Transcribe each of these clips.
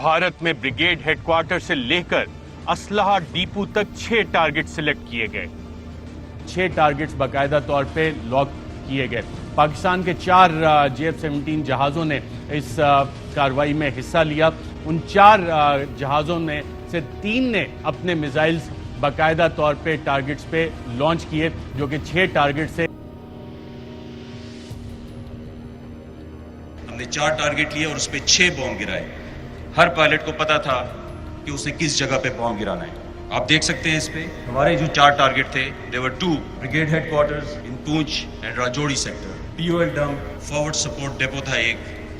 भारत में brigade headquarter से लेकर असलहा डिपो तक 6 टारगेट सिलेक्ट किए गए। 6 टारगेट्स बाकायदा तौर पे लॉक किए गए। पाकिस्तान के 4 JF-17 जहाज़ों ने इस कार्रवाई में हिस्सा लिया। उन 4 जहाज़ों में से 3 ने अपने मिसाइल्स बाकायदा तौर पे टारगेट्स पे लॉन्च किए, जो कि 6 टारगेट से हमने 4 टारगेट लिए और उस पर 6 बॉम्ब गिराए। हर पायलट को पता था कि उसे किस जगह पे बॉम्ब गिराना है। आप देख सकते हैं इस पे हमारे जो 4 टारगेट थे, देवर 2 brigade headquarters in Poonch and Rajouri sector, POL dump, forward support depot था एक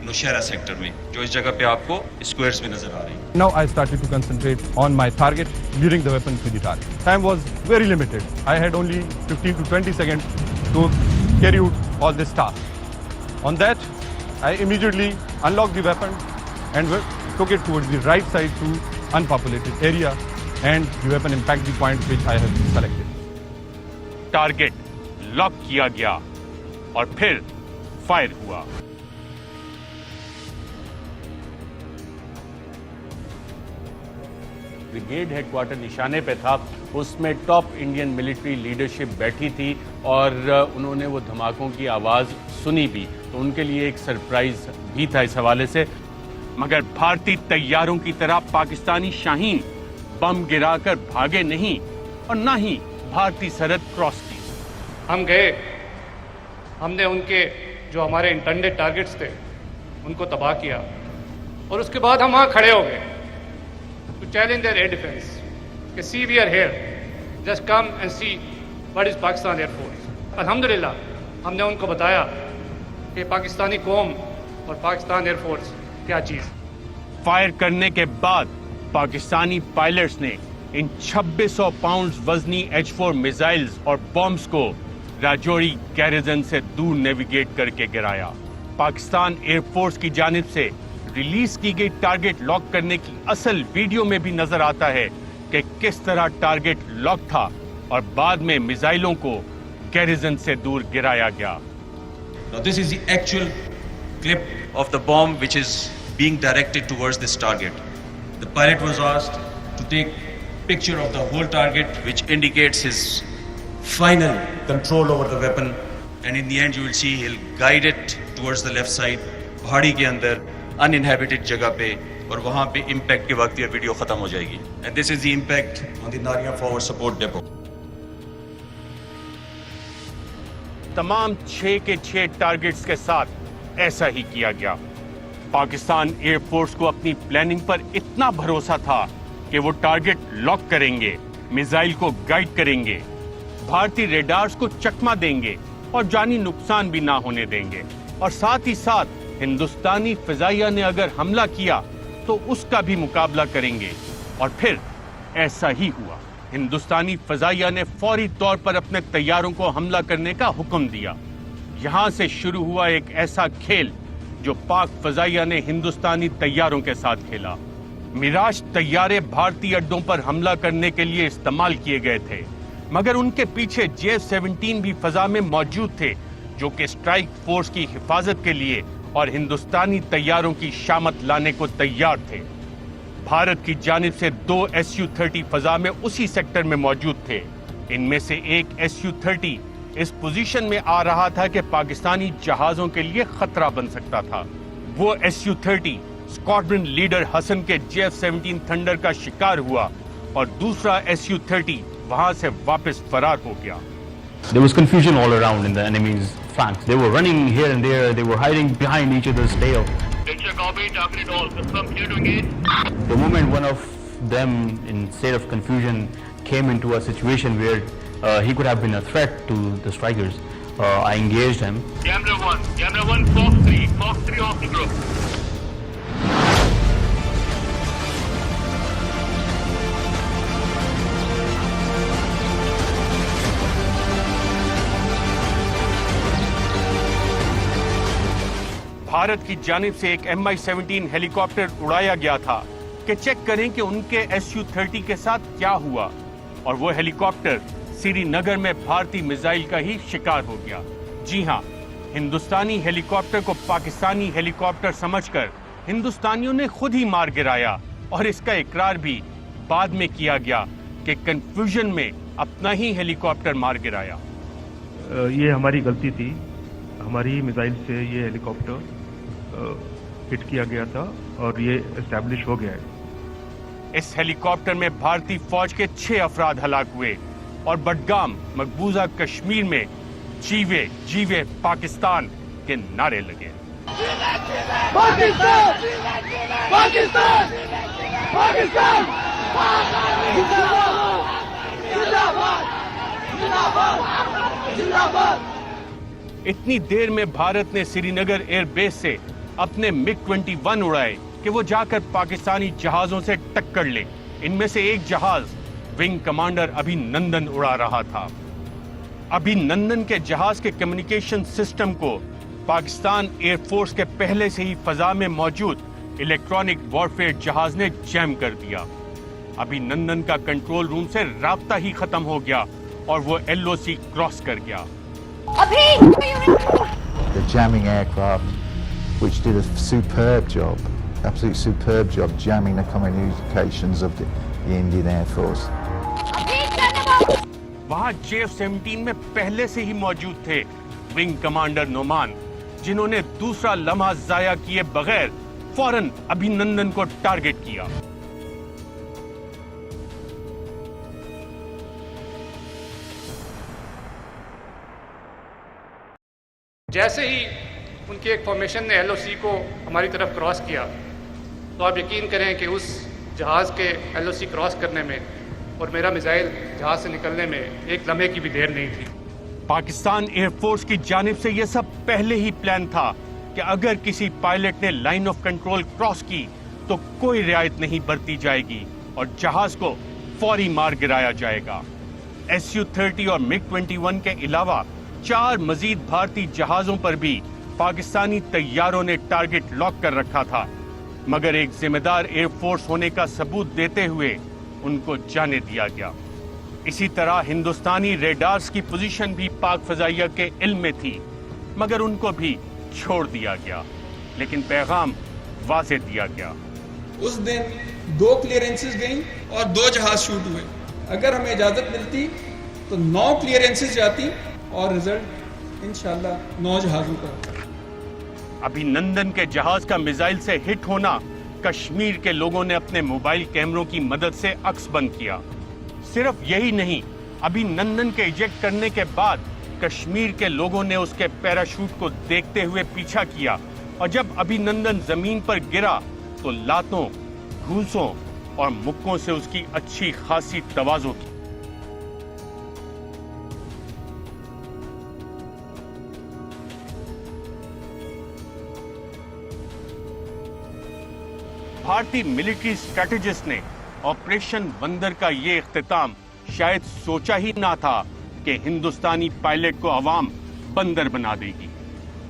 नौशहरा सेक्टर में, जो इस जगह पे आपको स्क्वायर्स में नजर आ रही है। Now I started to concentrate on my target, luring the weapon to the target. Time was very limited. I had only 15 to 20 seconds to carry out all this task. On that, I immediately unlocked the weapon and took it towards the right side to unpopulated area, and the weapon impacted the point which I have selected. Target lock किया गया और फिर fire हुआ। Brigade headquarter निशाने पे था, उसमें top Indian military leadership बैठी थी और उन्होंने वो धमाकों की आवाज़ सुनी भी, तो उनके लिए एक सरप्राइज भी था इस हवाले से। मगर भारतीय तैयारों की तरह पाकिस्तानी शाहीन बम गिराकर भागे नहीं और ना ही भारतीय सरहद क्रॉस की। हम गए, हमने उनके जो हमारे इंटेंडेड टारगेट्स थे उनको तबाह किया और उसके बाद हम वहाँ खड़े हो गए to challenge their air defense. कि see we are here, just come and see what is Pakistan Air Force. अल्हम्दुलिल्लाह हमने उनको बताया कि पाकिस्तानी कौम और पाकिस्तान एयर फोर्स क्या चीज़। फायर करने के बाद पाकिस्तानी पायलट्स ने इन 2600 पाउंड वजनी H-4 मिसाइल्स और बॉम्ब्स को राजौरी गैरिजन से दूर नेविगेट करके गिराया। पाकिस्तान एयरफोर्स की जानिब से रिलीज की गई टारगेट लॉक करने की असल वीडियो में भी नजर आता है कि किस तरह टारगेट लॉक था और बाद में मिसाइलों को गैरिजन से दूर गिराया गया। Now this is the actual clip of the bomb which is being directed towards this target. The pilot was asked to take picture of the whole target, which indicates his final control over the weapon, and in the end you will see he'll guide it towards the left side, पहाड़ी के अंदर uninhabited जगह पे, और वहाँ पे impact के वक्त ये वीडियो खत्म हो जाएगी। And this is the impact on the Naria Forward Support Depot. तमाम 6 के 6 टारगेट्स के साथ ऐसा ही किया गया। पाकिस्तान एयरफोर्स को अपनी प्लानिंग पर इतना भरोसा था कि वो टारगेट लॉक करेंगे, मिसाइल को गाइड करेंगे, भारतीय रेडार्स को चकमा देंगे और जानी नुकसान भी ना होने देंगे, और साथ ही साथ हिंदुस्तानी फिजाइया ने अगर हमला किया तो उसका भी मुकाबला करेंगे। और फिर ऐसा ही हुआ। हिंदुस्तानी फिजाइया ने फौरी तौर पर अपने तैयारों को हमला करने का हुक्म दिया। यहां से शुरू हुआ एक ऐसा खेल जो पाक फिजाइया ने हिंदुस्तानी तैयारों के साथ खेला। मिराज तैयारे भारतीय अड्डों पर हमला करने के लिए इस्तेमाल किए गए थे, मगर उनके पीछे JF-17 भी फजा में मौजूद थे, जो कि स्ट्राइक फोर्स की हिफाजत के लिए और हिंदुस्तानी तैयारों की शामत लाने को तैयार थे। भारत की जानिब से 2 Su-30 फजा में उसी सेक्टर में मौजूद थे। इनमें से एक Su-30 इस पोजीशन में आ रहा था कि पाकिस्तानी जहाजों के लिए खतरा बन सकता था। वो Su-30 स्क्वाड्रन लीडर हसन के JF-17 थंडर का शिकार हुआ और दूसरा Su-30 वहां से वापस फरार हो गया। There was confusion all around in the enemy's flanks. They were running here and there. They were hiding behind each other's tail. The moment one of them, in state of confusion, came into a situation where he could have been a threat to the strikers, I engaged him. Camera 1, Fox 3 off the group. Bharat की जानिब से एक Mi-17 helicopter उड़ाया गया था कि check करें कि उनके Su-30 के साथ क्या हुआ, और वो हेलीकॉप्टर श्रीनगर में भारतीय मिसाइल का ही शिकार हो गया। जी हां, हिंदुस्तानी हेलीकॉप्टर को पाकिस्तानी हेलीकॉप्टर समझकर हिंदुस्तानियों ने खुद ही मार गिराया और इसका इकरार भी बाद में किया गया कि कंफ्यूजन में अपना ही हेलीकॉप्टर मार गिराया। ये हमारी गलती थी, हमारी ही मिसाइल से ये हेलीकॉप्टर हिट किया गया था और ये एस्टैब्लिश हो गया है। इस हेलीकॉप्टर में भारतीय फौज के 6 अफराद हलाक हुए और बडगाम मकबूजा कश्मीर में जीवे जीवे पाकिस्तान के नारे लगे। इतनी देर में भारत ने श्रीनगर एयरबेस से अपने मिग-21 उड़ाए कि वो जाकर पाकिस्तानी जहाजों से टक्कर ले। इनमें से एक जहाज विंग कमांडर अभिनंदन उड़ा रहा था। अभिनंदन के जहाज के कम्युनिकेशन सिस्टम को पाकिस्तान एयरफोर्स के पहले से ही फजा में मौजूद इलेक्ट्रॉनिक वॉरफेयर जहाज ने जैम कर दिया। अभिनंदन का कंट्रोल रूम से राब्ता ही खत्म हो गया और वो LOC क्रॉस कर गया। The jamming aircraft, which did a superb job, absolutely superb job jamming the communications of the Indian Air Force. वहां JF-17 में पहले से ही मौजूद थे विंग कमांडर नोमान, जिन्होंने दूसरा लम्हा जाया किए बगैर फौरन अभिनंदन को टारगेट किया। जैसे ही उनकी एक फॉर्मेशन ने LOC को हमारी तरफ क्रॉस किया तो आप यकीन करें कि उस जहाज़ के LOC क्रॉस करने में और मेरा मिसाइल जहाज से निकलने में एक लम्हे की भी देर नहीं थी। पाकिस्तान एयरफोर्स की जानिब से यह सब पहले ही प्लान था कि अगर किसी पायलट ने लाइन ऑफ कंट्रोल क्रॉस की तो कोई रियायत नहीं बरती जाएगी और जहाज को फौरी मार गिराया जाएगा। Su-30 और MiG-21 के अलावा 4 मजीद भारतीय जहाजों पर भी पाकिस्तानी तैयारों ने टारगेट लॉक कर रखा था, मगर एक जिम्मेदार एयरफोर्स होने का सबूत देते हुए उनको जाने दिया गया। इसी तरह हिंदुस्तानी रेडार्स की पोजीशन भी पाक फजाइया के इल्म में थी, मगर उनको भी छोड़ दिया गया, लेकिन पैगाम वाज़ेह दिया गया। उस दिन 2 क्लियरेंसेस गई और 2 जहाज शूट हुए। अगर हमें इजाजत मिलती तो 9 क्लियरेंसेस जाती और रिजल्ट इंशाल्लाह 9 जहाजों का। अभिनंदन के जहाज का मिसाइल से हिट होना कश्मीर के लोगों ने अपने मोबाइल कैमरों की मदद से अक्स बंद किया। सिर्फ यही नहीं, अभिनंदन के इजेक्ट करने के बाद कश्मीर के लोगों ने उसके पैराशूट को देखते हुए पीछा किया और जब अभिनंदन जमीन पर गिरा तो लातों, घूंसों और मुक्कों से उसकी अच्छी खासी तवाज़ो की। भारतीय मिलिट्री स्ट्रेटेजिस्ट ने ऑपरेशन बंदर का ये इख्तिताम शायद सोचा ही ना था कि हिंदुस्तानी पायलट को अवाम बंदर बना देगी।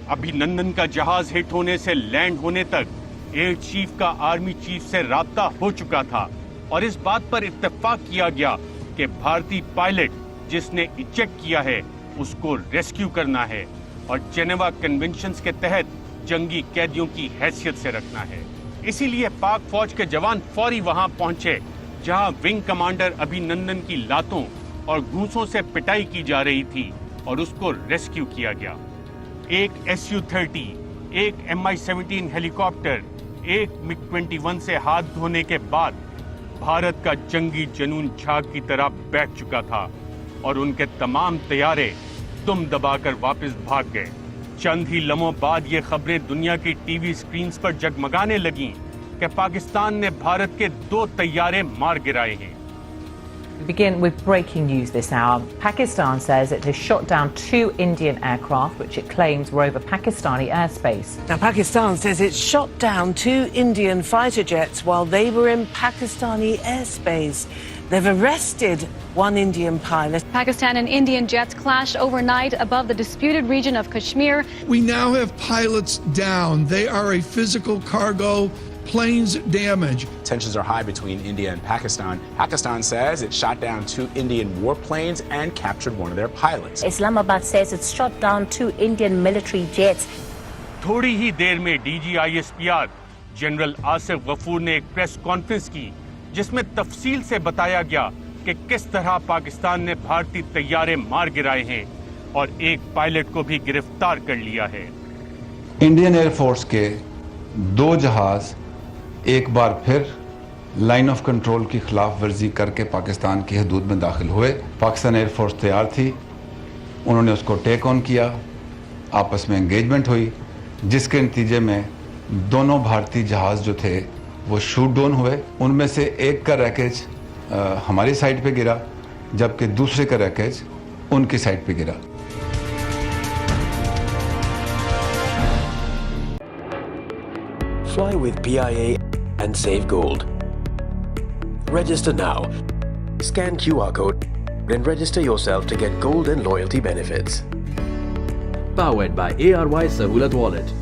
अभिनंदन का जहाज हिट होने से लैंड होने तक एयर चीफ का आर्मी चीफ से राब्ता हो चुका था और इस बात पर इत्तेफाक किया गया कि भारतीय पायलट जिसने इजेक्ट किया है उसको रेस्क्यू करना है और जेनेवा कन्वेंशंस के तहत जंगी कैदियों की हैसियत से रखना है। इसीलिए पाक फौज के जवान फौरी वहां पहुंचे जहां विंग कमांडर अभिनंदन की लातों और घूंसों से पिटाई की जा रही थी और उसको रेस्क्यू किया गया। एक Su-30, एक Mi-17 हेलीकॉप्टर, एक MiG-21 से हाथ धोने के बाद भारत का जंगी जनून झाग की तरह बैठ चुका था और उनके तमाम तैयारे दुम दबाकर वापस भाग गए। चंद ही लम्हों बाद ये खबरें दुनिया की टीवी स्क्रीन्स पर जगमगाने लगीं कि पाकिस्तान ने भारत के 2 तैयारे मार गिराए हैं। We begin with breaking news this hour. Pakistan says it has shot down 2 Indian aircraft which it claims were over Pakistani airspace. Now, Pakistan says it shot down 2 Indian fighter jets while they were in Pakistani airspace. They've arrested 1 Indian pilot. Pakistan and Indian jets clashed overnight above the disputed region of Kashmir. We now have pilots down. They are a physical cargo. Planes damaged. Tensions are high between India and Pakistan. Pakistan says it shot down 2 Indian warplanes and captured one of their pilots. Islamabad says it shot down 2 Indian military jets. थोड़ी ही देर में DG ISPR general Asif Ghafoor ने एक press conference की जिसमें तफसील से बताया गया कि किस तरह पाकिस्तान ने भारतीय तैयारे मार गिराए हैं और एक पायलट को भी गिरफ्तार कर लिया है। इंडियन एयरफोर्स के 2 जहाज एक बार फिर लाइन ऑफ कंट्रोल की खिलाफ वर्जी करके पाकिस्तान की हदूद में दाखिल हुए। पाकिस्तान एयरफोर्स तैयार थी, उन्होंने उसको टेक ऑन किया, आपस में एंगेजमेंट हुई, जिसके नतीजे में दोनों भारतीय जहाज जो थे वो शूट डाउन हुए। उनमें से एक का रैकेज हमारी साइड पे गिरा, जबकि दूसरे का रैकेज उनकी साइड पे गिरा। Fly with PIA and save gold. Register now. Scan QR code and register yourself to get gold and loyalty benefits. Powered by ARY Sahulat Wallet.